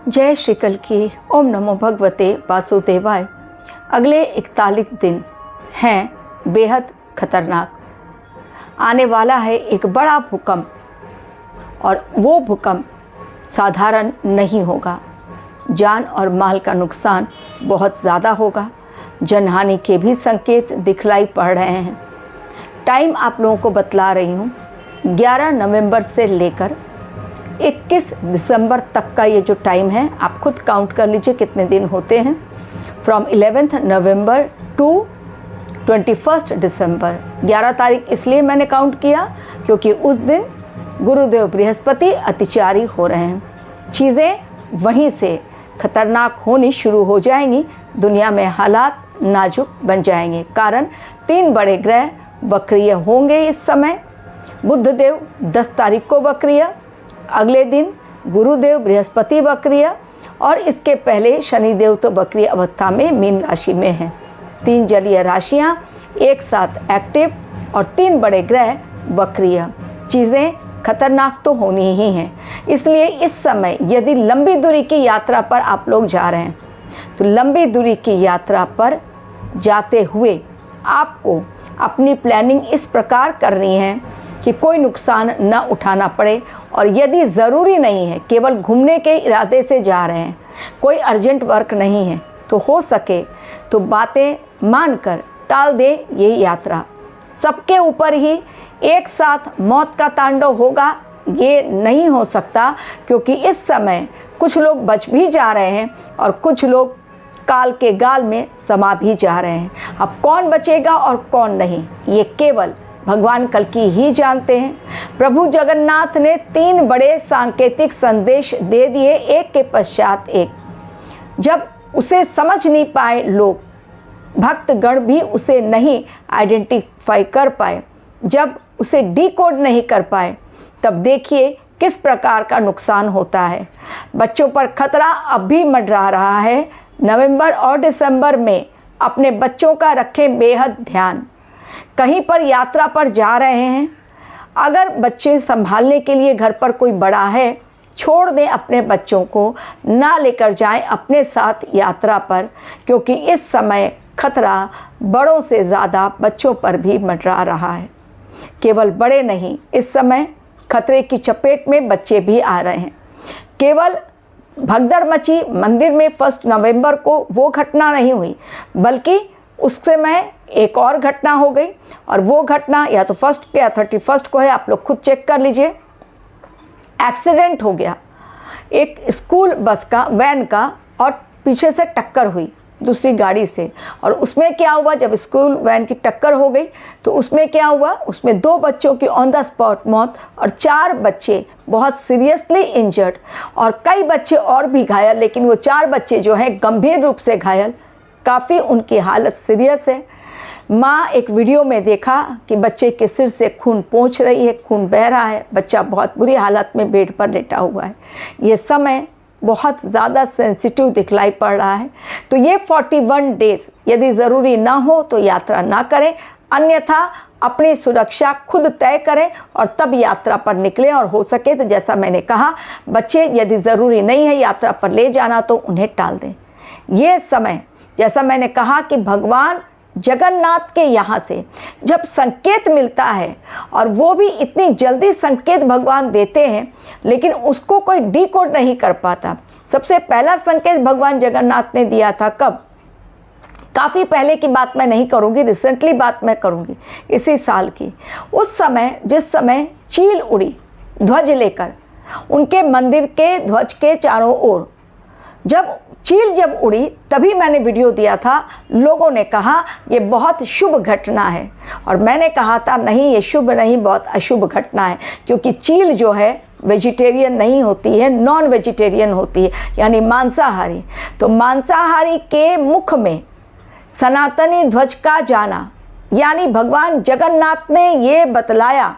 जय श्री कल्कि। ओम नमो भगवते वासुदेवाय। अगले 41 दिन हैं बेहद खतरनाक। आने वाला है एक बड़ा भूकंप और वो भूकंप साधारण नहीं होगा। जान और माल का नुकसान बहुत ज़्यादा होगा। जनहानि के भी संकेत दिखलाई पड़ रहे हैं। टाइम आप लोगों को बतला रही हूँ। 11 नवंबर से लेकर 21 दिसंबर तक का ये जो टाइम है, आप खुद काउंट कर लीजिए कितने दिन होते हैं। From 11th November to 21st दिसंबर। 11 तारीख इसलिए मैंने काउंट किया क्योंकि उस दिन गुरुदेव बृहस्पति अतिचारी हो रहे हैं। चीज़ें वहीं से खतरनाक होनी शुरू हो जाएंगी। दुनिया में हालात नाजुक बन जाएंगे। कारण 3 बड़े ग्रह वक्रीय होंगे इस समय। बुधदेव 10 तारीख को वक्रीय, अगले दिन गुरुदेव बृहस्पति वक्रीय और इसके पहले शनिदेव तो वक्रीय अवस्था में मीन राशि में हैं। 3 जलीय राशियां एक साथ एक्टिव और 3 बड़े ग्रह वक्रीय। चीज़ें खतरनाक तो होनी ही हैं। इसलिए इस समय यदि लंबी दूरी की यात्रा पर आप लोग जा रहे हैं तो लंबी दूरी की यात्रा पर जाते हुए आपको अपनी प्लानिंग इस प्रकार करनी है कि कोई नुकसान न उठाना पड़े। और यदि ज़रूरी नहीं है, केवल घूमने के इरादे से जा रहे हैं, कोई अर्जेंट वर्क नहीं है, तो हो सके तो बातें मानकर टाल दें ये यात्रा। सबके ऊपर ही एक साथ मौत का तांडव होगा ये नहीं हो सकता, क्योंकि इस समय कुछ लोग बच भी जा रहे हैं और कुछ लोग काल के गाल में समा भी जा रहे हैं। अब कौन बचेगा और कौन नहीं, ये केवल भगवान कल्कि ही जानते हैं। प्रभु जगन्नाथ ने 3 बड़े सांकेतिक संदेश दे दिए, एक के पश्चात एक। जब उसे समझ नहीं पाए लोग, भक्तगण भी उसे नहीं आइडेंटिफाई कर पाए, जब उसे डिकोड नहीं कर पाए, तब देखिए किस प्रकार का नुकसान होता है। बच्चों पर खतरा अब भी मंडरा रहा है। नवंबर और दिसंबर में अपने बच्चों का रखें बेहद ध्यान। कहीं पर यात्रा पर जा रहे हैं, अगर बच्चे संभालने के लिए घर पर कोई बड़ा है, छोड़ दें अपने बच्चों को, ना लेकर जाएं अपने साथ यात्रा पर, क्योंकि इस समय खतरा बड़ों से ज़्यादा बच्चों पर भी मंडरा रहा है। केवल बड़े नहीं, इस समय खतरे की चपेट में बच्चे भी आ रहे हैं। केवल भगदड़ मची मंदिर में 1 नवंबर को वो घटना नहीं हुई, बल्कि उस समय एक और घटना हो गई। और वो घटना या तो 1st के या 31st को है, आप लोग खुद चेक कर लीजिए। एक्सीडेंट हो गया एक स्कूल बस का, वैन का, और पीछे से टक्कर हुई दूसरी गाड़ी से। और उसमें क्या हुआ, जब स्कूल वैन की टक्कर हो गई तो उसमें क्या हुआ, उसमें 2 बच्चों की ऑन द स्पॉट मौत और 4 बच्चे बहुत सीरियसली इंजर्ड और कई बच्चे और भी घायल। लेकिन वो 4 बच्चे जो हैं गंभीर रूप से घायल, काफ़ी उनकी हालत सीरियस है। माँ एक वीडियो में देखा कि बच्चे के सिर से खून पहुँच रही है, खून बह रहा है, बच्चा बहुत बुरी हालत में बेड पर लेटा हुआ है। ये समय बहुत ज़्यादा सेंसिटिव दिखलाई पड़ रहा है। तो ये 41 डेज़ यदि ज़रूरी ना हो तो यात्रा ना करें, अन्यथा अपनी सुरक्षा खुद तय करें और तब यात्रा पर निकलें। और हो सके तो जैसा मैंने कहा, बच्चे यदि ज़रूरी नहीं है यात्रा पर ले जाना तो उन्हें टाल दें। ये समय, जैसा मैंने कहा कि भगवान जगन्नाथ के यहाँ से जब संकेत मिलता है, और वो भी इतनी जल्दी संकेत भगवान देते हैं, लेकिन उसको कोई डिकोड नहीं कर पाता। सबसे पहला संकेत भगवान जगन्नाथ ने दिया था कब, काफ़ी पहले की बात मैं नहीं करूँगी, रिसेंटली बात मैं करूँगी, इसी साल की। उस समय जिस समय चील उड़ी ध्वज लेकर, उनके मंदिर के ध्वज के चारों ओर चील जब उड़ी, तभी मैंने वीडियो दिया था। लोगों ने कहा ये बहुत शुभ घटना है, और मैंने कहा था नहीं, ये शुभ नहीं, बहुत अशुभ घटना है, क्योंकि चील जो है वेजिटेरियन नहीं होती है, नॉन वेजिटेरियन होती है, यानी मांसाहारी। तो मांसाहारी के मुख में सनातनी ध्वज का जाना, यानी भगवान जगन्नाथ ने ये बतलाया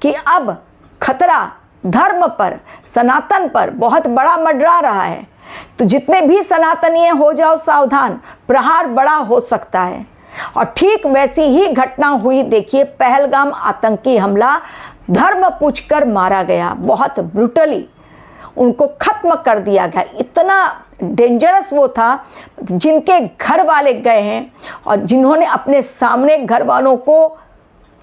कि अब खतरा धर्म पर, सनातन पर बहुत बड़ा मंडरा रहा है। तो जितने भी सनातनीय हो जाओ सावधान, प्रहार बड़ा हो सकता है। और ठीक वैसी ही घटना हुई। देखिए, पहलगाम आतंकी हमला, धर्म पूछकर मारा गया बहुत ब्रूटली। उनको खत्म कर दिया गया। इतना डेंजरस वो था, जिनके घर वाले गए हैं और जिन्होंने अपने सामने घर वालों को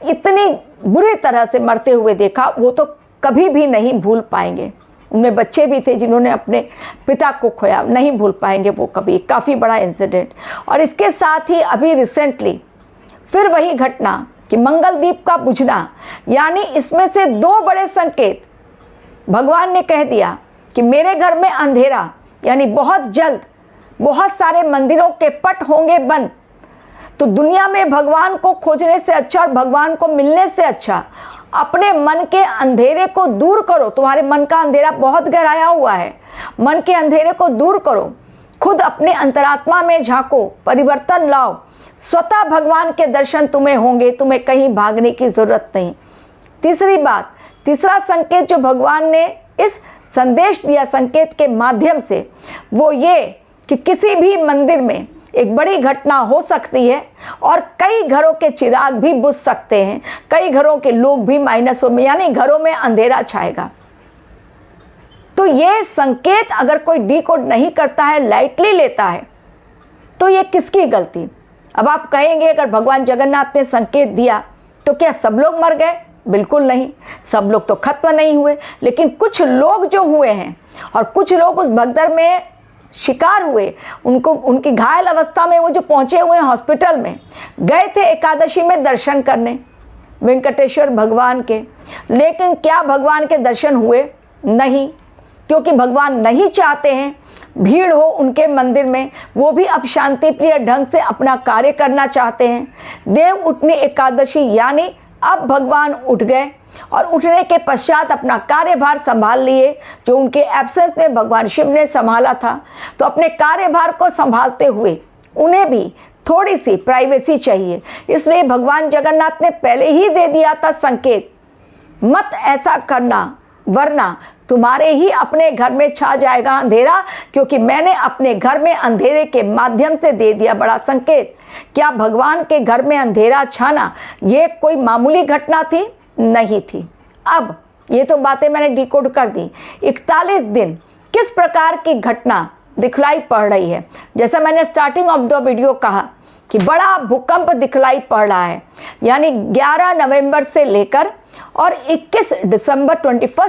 इतनी बुरी तरह से मरते हुए देखा, वो तो कभी भी नहीं भूल पाएंगे। उनमें बच्चे भी थे जिन्होंने अपने पिता को खोया, नहीं भूल पाएंगे वो कभी। काफ़ी बड़ा इंसिडेंट। और इसके साथ ही अभी रिसेंटली फिर वही घटना कि मंगलदीप का बुझना, यानी इसमें से दो बड़े संकेत भगवान ने कह दिया कि मेरे घर में अंधेरा, यानी बहुत जल्द बहुत सारे मंदिरों के पट होंगे बंद। तो दुनिया में भगवान को खोजने से अच्छा और भगवान को मिलने से अच्छा अपने मन के अंधेरे को दूर करो। तुम्हारे मन का अंधेरा बहुत गहराया हुआ है, मन के अंधेरे को दूर करो। खुद अपने अंतरात्मा में झांको, परिवर्तन लाओ, स्वतः भगवान के दर्शन तुम्हें होंगे, तुम्हें कहीं भागने की जरूरत नहीं। तीसरी बात, तीसरा संकेत जो भगवान ने इस संदेश दिया संकेत के माध्यम से, वो ये कि किसी भी मंदिर में एक बड़ी घटना हो सकती है और कई घरों के चिराग भी बुझ सकते हैं, कई घरों के लोग भी माइनसों में, यानी घरों में अंधेरा छाएगा। तो ये संकेत अगर कोई डिकोड नहीं करता है, लाइटली लेता है, तो ये किसकी गलती? अब आप कहेंगे अगर भगवान जगन्नाथ ने संकेत दिया तो क्या सब लोग मर गए? बिल्कुल नहीं, सब लोग तो खत्म नहीं हुए, लेकिन कुछ लोग जो हुए हैं और कुछ लोग उस भगदड़ में शिकार हुए, उनको उनकी घायल अवस्था में वो जो पहुंचे हुए हॉस्पिटल में, गए थे एकादशी में दर्शन करने वेंकटेश्वर भगवान के, लेकिन क्या भगवान के दर्शन हुए? नहीं, क्योंकि भगवान नहीं चाहते हैं भीड़ हो उनके मंदिर में। वो भी अब शांति प्रिय ढंग से अपना कार्य करना चाहते हैं। देव उठनी एकादशी, यानी अब भगवान उठ गए और उठने के पश्चात अपना कार्यभार संभाल लिए, जो उनके एब्सेंस में भगवान शिव ने संभाला था। तो अपने कार्यभार को संभालते हुए उन्हें भी थोड़ी सी प्राइवेसी चाहिए, इसलिए भगवान जगन्नाथ ने पहले ही दे दिया था संकेत, मत ऐसा करना वरना तुम्हारे ही अपने घर में छा जाएगा अंधेरा, क्योंकि मैंने अपने घर में अंधेरे के माध्यम से दे दिया बड़ा संकेत। क्या भगवान के घर में अंधेरा छाना ये कोई मामूली घटना थी? नहीं थी। अब ये तो बातें मैंने डिकोड कर दी। 41 दिन किस प्रकार की घटना दिखलाई पड़ रही है? जैसा मैंने स्टार्टिंग ऑफ द वीडियो कहा कि बड़ा भूकंप दिखलाई पड़ रहा है, यानी 11 नवंबर से लेकर और 21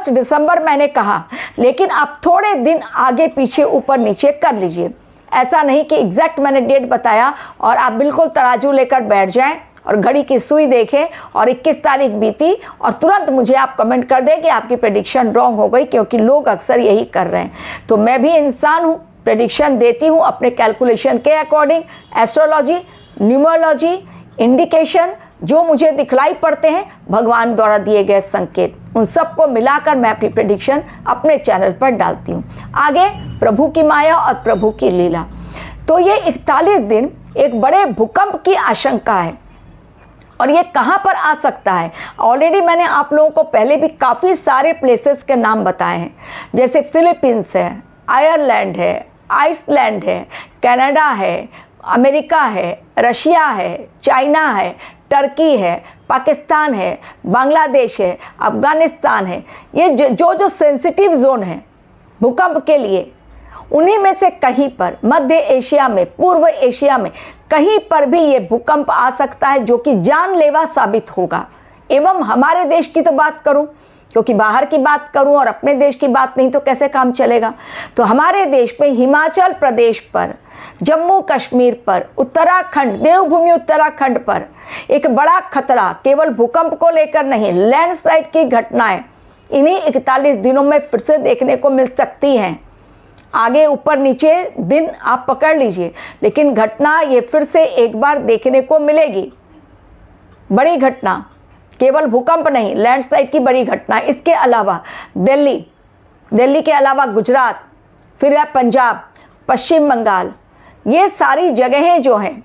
दिसंबर मैंने कहा, लेकिन आप थोड़े दिन आगे पीछे ऊपर नीचे कर लीजिए। ऐसा नहीं कि एग्जैक्ट मैंने डेट बताया और आप बिल्कुल तराजू लेकर बैठ जाएं और घड़ी की सुई देखें और 21 तारीख बीती और तुरंत मुझे आप कमेंट कर दें कि आपकी प्रेडिक्शन रॉन्ग हो गई, क्योंकि लोग अक्सर यही कर रहे हैं। तो मैं भी इंसान हूँ, प्रेडिक्शन देती हूँ अपने कैलकुलेशन के अकॉर्डिंग। एस्ट्रोलॉजी, न्यूमरोलॉजी, इंडिकेशन जो मुझे दिखलाई पड़ते हैं भगवान द्वारा दिए गए संकेत, उन सबको मिलाकर मैं अपनी प्रेडिक्शन अपने चैनल पर डालती हूँ। आगे प्रभु की माया और प्रभु की लीला। तो ये 41 दिन एक बड़े भूकंप की आशंका है और ये कहाँ पर आ सकता है? ऑलरेडी मैंने आप लोगों को पहले भी काफ़ी सारे प्लेसेस के नाम बताए हैं, जैसे फिलीपींस है, आयरलैंड है, आइसलैंड है, कनाडा है, अमेरिका है, रशिया है, चाइना है, टर्की है, पाकिस्तान है, बांग्लादेश है, अफ़गानिस्तान है। ये जो सेंसिटिव जोन है भूकंप के लिए, उन्हीं में से कहीं पर मध्य एशिया में, पूर्व एशिया में कहीं पर भी ये भूकंप आ सकता है, जो कि जानलेवा साबित होगा। एवं हमारे देश की तो बात करूं, क्योंकि बाहर की बात करूं और अपने देश की बात नहीं तो कैसे काम चलेगा। तो हमारे देश में हिमाचल प्रदेश पर, जम्मू कश्मीर पर, उत्तराखंड, देवभूमि उत्तराखंड पर एक बड़ा खतरा केवल भूकंप को लेकर नहीं, लैंडस्लाइड की घटनाएं इन्हीं 41 दिनों में फिर से देखने को मिल सकती हैं। आगे ऊपर नीचे दिन आप पकड़ लीजिए, लेकिन घटना ये फिर से एक बार देखने को मिलेगी। बड़ी घटना, केवल भूकंप नहीं, लैंडस्लाइड की बड़ी घटना। इसके अलावा दिल्ली के अलावा गुजरात, फिर है पंजाब, पश्चिम बंगाल, ये सारी जगहें जो हैं,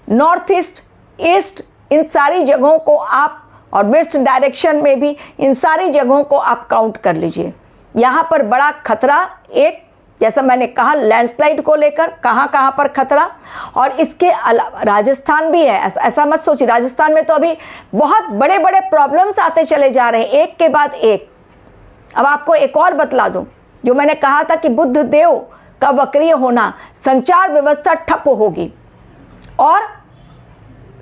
नॉर्थ ईस्ट, ईस्ट, इन सारी जगहों को आप, और वेस्ट डायरेक्शन में भी, इन सारी जगहों को आप काउंट कर लीजिए। यहाँ पर बड़ा खतरा, एक जैसा मैंने कहा लैंडस्लाइड को लेकर कहाँ पर खतरा, और इसके अलावा राजस्थान भी है। ऐसा मत सोचिए, राजस्थान में तो अभी बहुत बड़े बड़े प्रॉब्लम्स आते चले जा रहे हैं, एक के बाद एक। अब आपको एक और बतला दूं, जो मैंने कहा था कि बुद्ध देव का वक्रीय होना, संचार व्यवस्था ठप होगी और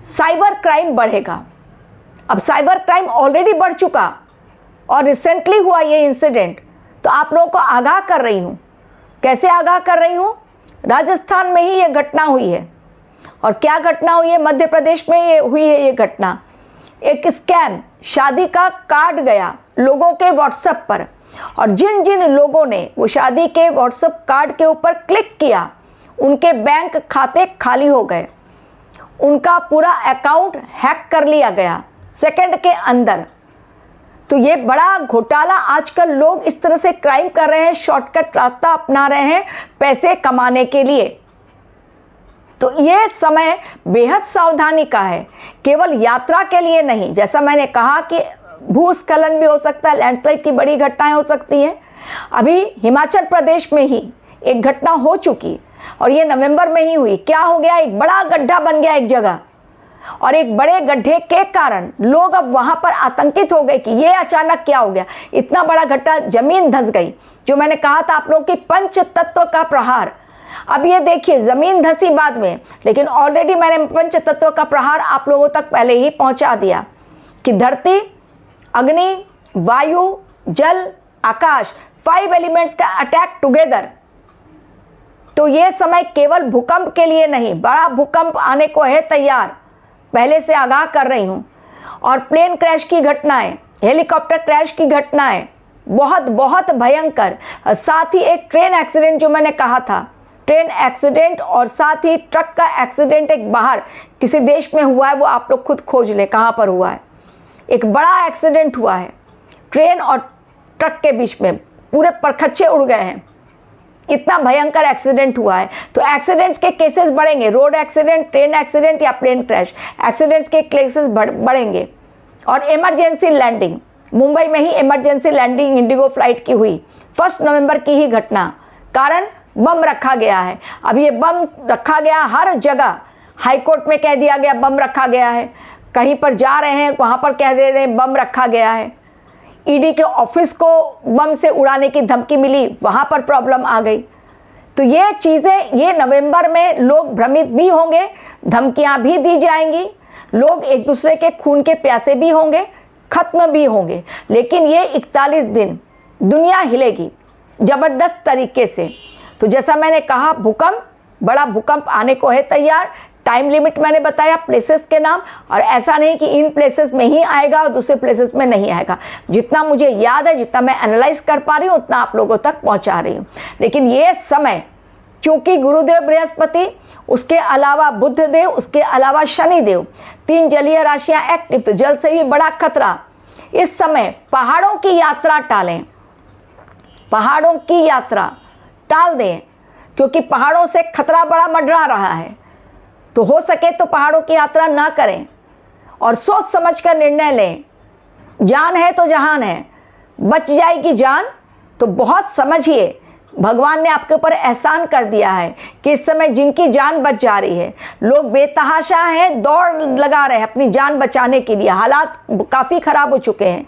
साइबर क्राइम बढ़ेगा। अब साइबर क्राइम ऑलरेडी बढ़ चुका और रिसेंटली हुआ ये इंसिडेंट, तो आप लोगों को आगाह कर रही हूँ। कैसे आगाह कर रही हूँ? राजस्थान में ही ये घटना हुई है। और क्या घटना हुई है? मध्य प्रदेश में ये हुई है ये घटना। एक स्कैम, शादी का कार्ड गया लोगों के व्हाट्सएप पर, और जिन जिन लोगों ने वो शादी के व्हाट्सएप कार्ड के ऊपर क्लिक किया, उनके बैंक खाते खाली हो गए, उनका पूरा अकाउंट हैक कर लिया गया सेकंड के अंदर। तो ये बड़ा घोटाला, आजकल लोग इस तरह से क्राइम कर रहे हैं, शॉर्टकट रास्ता अपना रहे हैं पैसे कमाने के लिए। तो ये समय बेहद सावधानी का है, केवल यात्रा के लिए नहीं। जैसा मैंने कहा कि भूस्खलन भी हो सकता है, लैंडस्लाइड की बड़ी घटनाएं हो सकती हैं। अभी हिमाचल प्रदेश में ही एक घटना हो चुकी और ये नवंबर में ही हुई। क्या हो गया? एक बड़ा गड्ढा बन गया एक जगह, और एक बड़े गड्ढे के कारण लोग अब वहां पर आतंकित हो गए कि ये अचानक क्या हो गया, इतना बड़ा गड्ढा, जमीन धंस गई। जो मैंने कहा था आप लोगों की पंच तत्व का प्रहार, अब ये देखिए जमीन धंसी बाद में, लेकिन ऑलरेडी मैंने पंच तत्व का प्रहार आप लोगों तक पहले ही पहुंचा दिया कि धरती, अग्नि, वायु, जल, आकाश, 5 एलिमेंट्स का अटैक टुगेदर। तो ये समय केवल भूकंप के लिए नहीं, बड़ा भूकंप आने को है तैयार, पहले से आगाह कर रही हूँ। और प्लेन क्रैश की घटनाएं, हेलीकॉप्टर क्रैश की घटनाएं बहुत बहुत भयंकर, साथ ही एक ट्रेन एक्सीडेंट जो मैंने कहा था, ट्रेन एक्सीडेंट और साथ ही ट्रक का एक्सीडेंट एक बाहर किसी देश में हुआ है, वो आप लोग खुद खोज लें कहाँ पर हुआ है। एक बड़ा एक्सीडेंट हुआ है ट्रेन और ट्रक के बीच में, पूरे परखच्चे उड़ गए हैं, इतना भयंकर एक्सीडेंट हुआ है। तो एक्सीडेंट्स के केसेस बढ़ेंगे, रोड एक्सीडेंट, ट्रेन एक्सीडेंट या प्लेन क्रैश, एक्सीडेंट्स के केसेस बढ़ेंगे। और इमरजेंसी लैंडिंग, मुंबई में ही इमरजेंसी लैंडिंग इंडिगो फ्लाइट की हुई, 1 नवंबर की ही घटना, कारण बम रखा गया है। अब ये बम रखा गया हर जगह, हाई कोर्ट में कह दिया गया बम रखा गया है, कहीं पर जा रहे हैं वहाँ पर कह दे रहे हैं बम रखा गया है, ईडी के ऑफिस को बम से उड़ाने की धमकी मिली, वहाँ पर प्रॉब्लम आ गई। तो ये चीज़ें, ये नवंबर में लोग भ्रमित भी होंगे, धमकियाँ भी दी जाएंगी, लोग एक दूसरे के खून के प्यासे भी होंगे, खत्म भी होंगे। लेकिन ये 41 दिन दुनिया हिलेगी ज़बरदस्त तरीके से। तो जैसा मैंने कहा, भूकंप, बड़ा भूकंप आने को है तैयार। टाइम लिमिट मैंने बताया, प्लेसेस के नाम, और ऐसा नहीं कि इन प्लेसेस में ही आएगा और दूसरे प्लेसेस में नहीं आएगा। जितना मुझे याद है, जितना मैं एनालाइज कर पा रही हूँ, उतना आप लोगों तक पहुँचा रही हूँ। लेकिन ये समय, चूँकि गुरुदेव बृहस्पति, उसके अलावा बुद्ध देव, उसके अलावा शनि देव, 3 जलीय राशियाँ एक्टिव, तो जल से भी बड़ा खतरा। इस समय पहाड़ों की यात्रा टालें, पहाड़ों की यात्रा टाल दें, क्योंकि पहाड़ों से खतरा बड़ा मंडरा रहा है। तो हो सके तो पहाड़ों की यात्रा ना करें और सोच समझ कर निर्णय लें। जान है तो जहान है, बच जाएगी जान तो बहुत समझिए, भगवान ने आपके ऊपर एहसान कर दिया है कि इस समय जिनकी जान बच जा रही है, लोग बेतहाशा हैं, दौड़ लगा रहे हैं अपनी जान बचाने के लिए। हालात काफ़ी ख़राब हो चुके हैं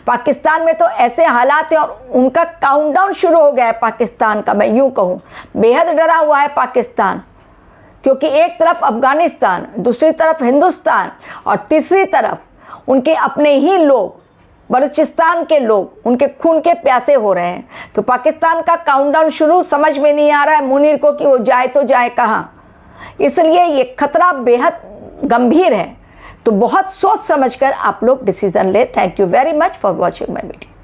पाकिस्तान में, तो ऐसे हालात हैं और उनका काउंटडाउन शुरू हो गया है पाकिस्तान का। मैं यूँ कहूँ, बेहद डरा हुआ है पाकिस्तान, क्योंकि एक तरफ अफ़गानिस्तान, दूसरी तरफ हिंदुस्तान और तीसरी तरफ उनके अपने ही लोग, बलूचिस्तान के लोग, उनके खून के प्यासे हो रहे हैं। तो पाकिस्तान का काउंटडाउन शुरू, समझ में नहीं आ रहा है मुनीर को कि वो जाए तो जाए कहाँ। इसलिए ये खतरा बेहद गंभीर है। तो बहुत सोच समझकर आप लोग डिसीजन ले। Thank you very much for watching my video.